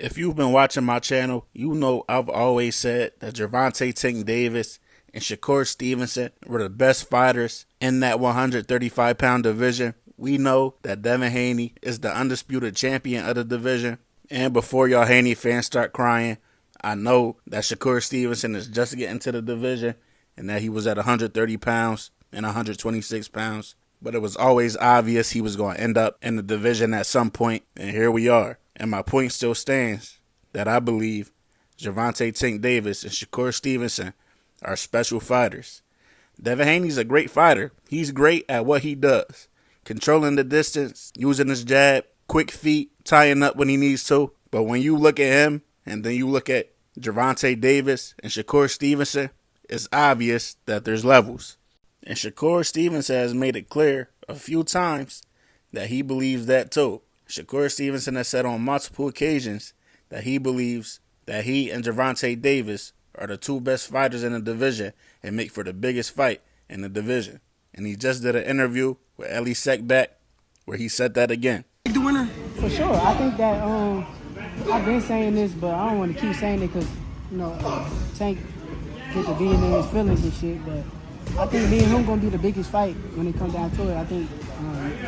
If you've been watching my channel, you know I've always said that Gervonta Tank Davis and Shakur Stevenson were the best fighters in that 135-pound division. We know that Devin Haney is the undisputed champion of the division. And before y'all Haney fans start crying, I know that Shakur Stevenson is just getting to the division and that he was at 130 pounds and 126 pounds. But it was always obvious he was going to end up in the division at some point, and here we are. And my point still stands that I believe Gervonta Tank Davis and Shakur Stevenson are special fighters. Devin Haney's a great fighter. He's great at what he does. Controlling the distance, using his jab, quick feet, tying up when he needs to. But when you look at him and then you look at Gervonta Davis and Shakur Stevenson, it's obvious that there's levels. And Shakur Stevenson has made it clear a few times that he believes that too. Shakur Stevenson has said on multiple occasions that he believes that he and Gervonta Davis are the two best fighters in the division and make for the biggest fight in the division. And he just did an interview with Ellie Sekback where he said that again. The winner? For sure. I think that I've been saying this, but I don't want to keep saying it because, Tank get to being in his feelings and shit, but I think me and him going to be the biggest fight when it comes down to it. I think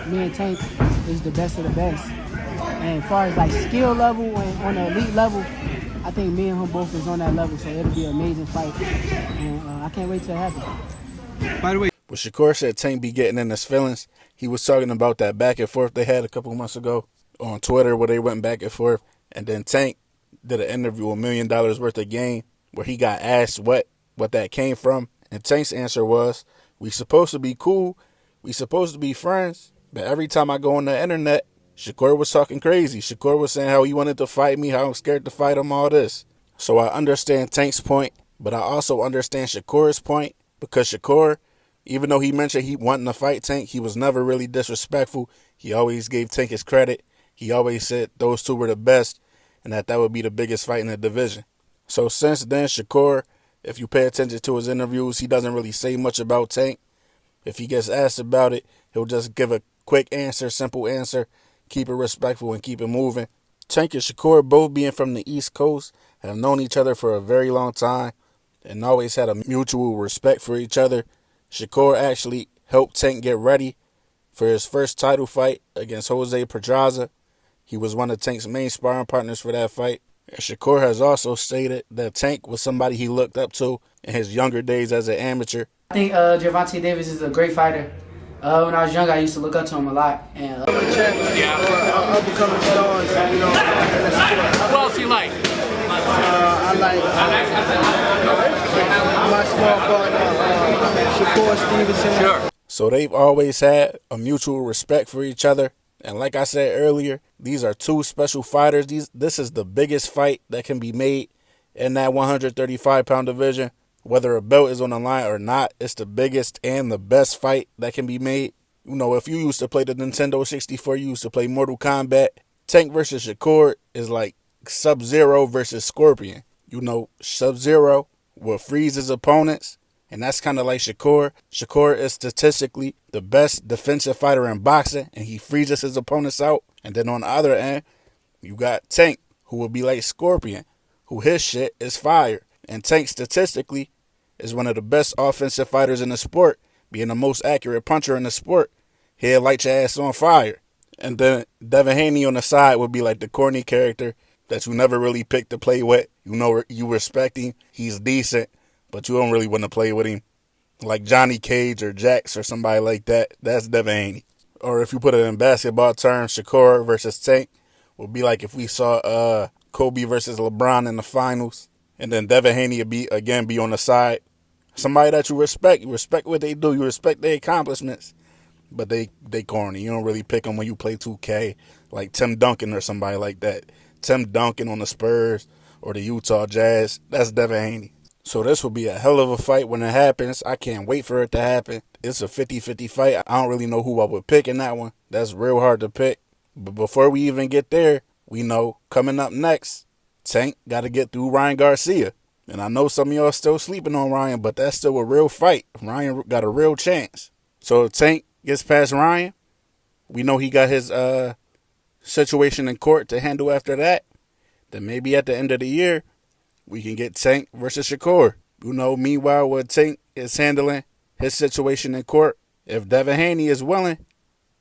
me and Tank is the best of the best. And as far as like skill level and on the elite level, I think me and him both is on that level. So it'll be an amazing fight. And I can't wait till it happens. By the way, when Shakur said Tank be getting in his feelings, he was talking about that back and forth they had a couple months ago on Twitter where they went back and forth. And then Tank did an interview, $1 million worth of game, where he got asked what that came from. And Tank's answer was, we supposed to be cool, we supposed to be friends, but every time I go on the internet, Shakur was talking crazy. Shakur was saying how he wanted to fight me, how I'm scared to fight him, all this. So I understand Tank's point, but I also understand Shakur's point, because Shakur, even though he mentioned he wanted to fight Tank, he was never really disrespectful. He always gave Tank his credit. He always said those two were the best and that would be the biggest fight in the division. So since then, Shakur, if you pay attention to his interviews, he doesn't really say much about Tank. If he gets asked about it, he'll just give a quick answer, simple answer, keep it respectful and keep it moving. Tank and Shakur, both being from the East Coast, have known each other for a very long time and always had a mutual respect for each other. Shakur actually helped Tank get ready for his first title fight against Jose Pedraza. He was one of Tank's main sparring partners for that fight. And Shakur has also stated that Tank was somebody he looked up to in his younger days as an amateur. I think Gervonta Davis is a great fighter. When I was younger, I used to look up to him a lot. And upcoming stars, Who else you like? I like my small partner, Shakur Stevenson. Sure. So they've always had a mutual respect for each other. And like I said earlier, these are two special fighters. This is the biggest fight that can be made in that 135-pound division. Whether a belt is on the line or not, it's the biggest and the best fight that can be made. If you used to play the Nintendo 64, you used to play Mortal Kombat, Tank versus Shakur is like Sub-Zero versus Scorpion. Sub-Zero will freeze his opponents, and that's kind of like Shakur. Shakur is statistically the best defensive fighter in boxing, and he freezes his opponents out. And then on the other end, you got Tank, who will be like Scorpion, who his shit is fire. And Tank statistically is one of the best offensive fighters in the sport, being the most accurate puncher in the sport. He'll light your ass on fire. And then Devin Haney on the side would be like the corny character that you never really pick to play with. You respect him, he's decent, but you don't really want to play with him. Like Johnny Cage or Jax or somebody like that, that's Devin Haney. Or if you put it in basketball terms, Shakur versus Tank would be like if we saw Kobe versus LeBron in the finals. And then Devin Haney would be on the side. Somebody that you respect. You respect what they do. You respect their accomplishments. But they corny. You don't really pick them when you play 2K. Like Tim Duncan or somebody like that. Tim Duncan on the Spurs or the Utah Jazz. That's Devin Haney. So this will be a hell of a fight when it happens. I can't wait for it to happen. It's a 50-50 fight. I don't really know who I would pick in that one. That's real hard to pick. But before we even get there, we know coming up next, Tank got to get through Ryan Garcia. And I know some of y'all still sleeping on Ryan, but that's still a real fight. Ryan got a real chance. So if Tank gets past Ryan, we know he got his situation in court to handle after that. then maybe at the end of the year, we can get Tank versus Shakur. Meanwhile, what Tank is handling his situation in court, if Devin Haney is willing,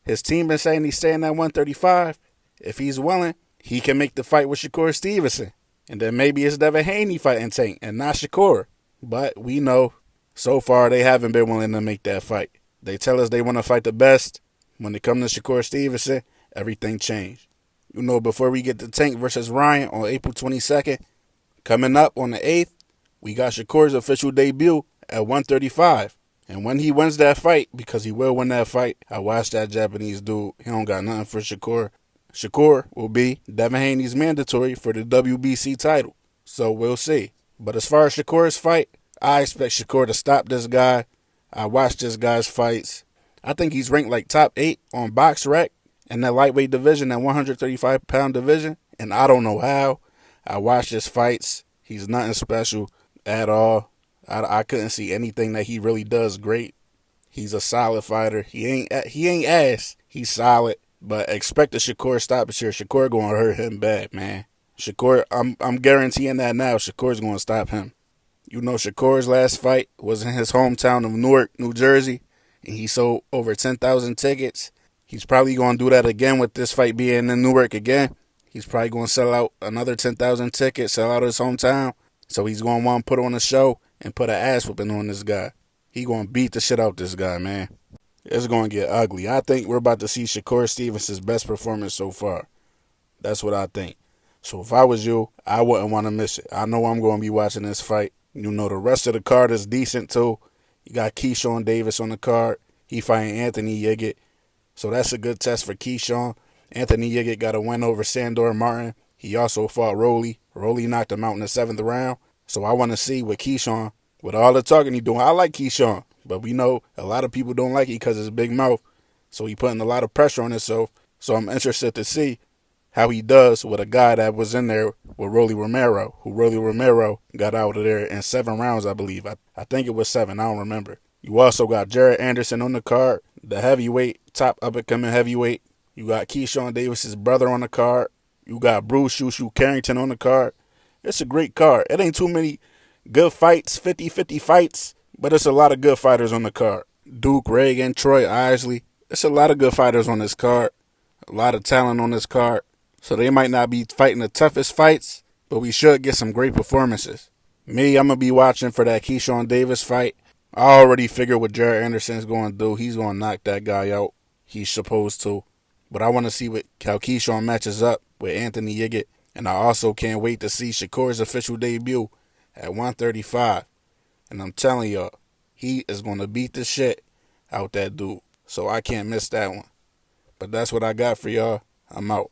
his team is saying he's staying at 135. If he's willing, he can make the fight with Shakur Stevenson. And then maybe it's Devin Haney fighting Tank and not Shakur. But we know so far they haven't been willing to make that fight. They tell us they want to fight the best. When it comes to Shakur Stevenson, everything changed. Before we get to Tank versus Ryan on April 22nd, coming up on the 8th, we got Shakur's official debut at 135. And when he wins that fight, because he will win that fight, I watched that Japanese dude. He don't got nothing for Shakur. Shakur will be Devin Haney's mandatory for the WBC title. So we'll see. But as far as Shakur's fight, I expect Shakur to stop this guy. I watched this guy's fights. I think he's ranked like top 8 on BoxRec in that lightweight division, that 135-pound division. And I don't know how. I watched his fights. He's nothing special at all. I couldn't see anything that he really does great. He's a solid fighter. He ain't ass. He's solid. But expect a Shakur stoppage here. Shakur gonna hurt him bad, man. Shakur, I'm guaranteeing that now. Shakur's gonna stop him. Shakur's last fight was in his hometown of Newark, New Jersey, and he sold over 10,000 tickets. He's probably gonna do that again with this fight being in Newark again. He's probably gonna sell out another 10,000 tickets, sell out his hometown. So he's gonna want to put on a show and put an ass whooping on this guy. He gonna beat the shit out this guy, man. It's gonna get ugly. I think we're about to see Shakur Stevenson's best performance so far. That's what I think. So if I was you, I wouldn't want to miss it. I know I'm gonna be watching this fight. The rest of the card is decent too. You got Keyshawn Davis on the card. He fighting Anthony Yiggett. So that's a good test for Keyshawn. Anthony Yiggett got a win over Sandor Martin. He also fought Rolly. Rolly knocked him out in the 7th round. So I want to see what Keyshawn, with all the talking he doing. I like Keyshawn, but we know a lot of people don't like it because of his big mouth. So he putting a lot of pressure on himself. So I'm interested to see how he does with a guy that was in there with Rolly Romero, who Rolly Romero got out of there in 7 rounds, I believe. I think it was 7. I don't remember. You also got Jared Anderson on the card, the heavyweight, top up-and-coming heavyweight. You got Keyshawn Davis's brother on the card. You got Bruce Shushu Carrington on the card. It's a great card. It ain't too many good fights, 50-50 fights, but it's a lot of good fighters on the card. Duke Reagan, Troy Isley. It's a lot of good fighters on this card. A lot of talent on this card. So they might not be fighting the toughest fights, but we should get some great performances. Me, I'm going to be watching for that Keyshawn Davis fight. I already figure what Jared Anderson's going to do. He's going to knock that guy out. He's supposed to. But I want to see how Keyshawn matches up with Anthony Yiggett. And I also can't wait to see Shakur's official debut at 135. And I'm telling y'all, he is going to beat the shit out that dude. So I can't miss that one. But that's what I got for y'all. I'm out.